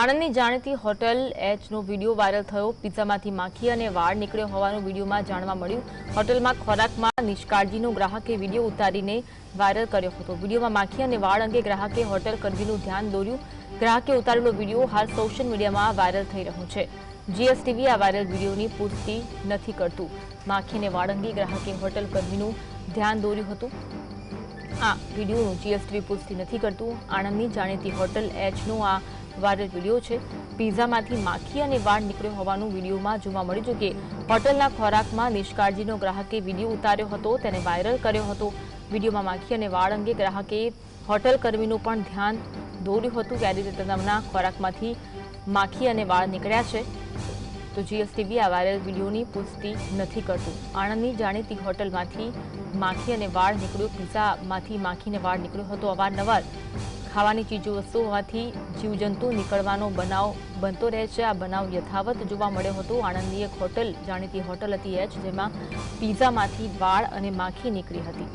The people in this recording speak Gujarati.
આણંદની જાણીતી હોટેલ એચનો વિડીયો વાયરલ થયો। પિઝામાંથી માખી અને વાળ નીકળ્યો હોવાનું વિડીયોમાં જાણવા મળ્યું। હોટેલમાં ખોરાકમાં નિષ્કાળજીનો ગ્રાહકે વિડીયો ઉતારીને વાયરલ કર્યો હતો। વિડીયોમાં માખી અને વાળ અંગે ગ્રાહકે હોટેલ કર્મીનું ધ્યાન દોર્યું। ગ્રાહકે ઉતારેલો વિડીયો હાલ સોશિયલ મીડિયામાં વાયરલ થઈ રહ્યો છે। જીએસટીવી આ વાયરલ વિડીયોની પુષ્ટિ નથી કરતું। માખી અને વાળ અંગે ગ્રાહકે હોટેલ કર્મીનું ધ્યાન દોર્યું હતું। આ વિડીયોનું જીએસટીવી પુષ્ટિ નથી કરતું। આણંદની જાણીતી હોટેલ એચનો આ વાયરલ વિડીયો છે। પિઝામાંથી માખી અને વાળ નીકળ્યો હોવાનું વિડીયોમાં જોવા મળ્યું છે કે હોટેલના ખોરાકમાં નિષ્કાળજીનો ગ્રાહકે વિડીયો ઉતાર્યો હતો, તેને વાયરલ કર્યો હતો। વિડીયોમાં માખી અને વાળ અંગે ગ્રાહકે હોટેલ કર્મીનું પણ ધ્યાન દોર્યું હતું કે આ રીતે તેમના ખોરાકમાંથી માખી અને વાળ નીકળ્યા છે। તો જીએસટીવી આ વાયરલ વિડીયોની પુષ્ટિ નથી કરતું। આણંદની જાણીતી હોટલમાંથી માખી અને વાળ નીકળ્યો। પિઝામાંથી માખી અને વાળ નીકળ્યો હતો। અવારનવાર ખાવાની ચીજવસ્તુ હોવાથી જીવજંતુ નીકળવાનો બનાવ બનતો રહે છે। આ બનાવ યથાવત જોવા મળ્યો હતો। આણંદની એક હોટલ જાણીતી હોટલ હતી એચ, જેમાં પિઝામાંથી વાળ અને માખી નીકળી હતી।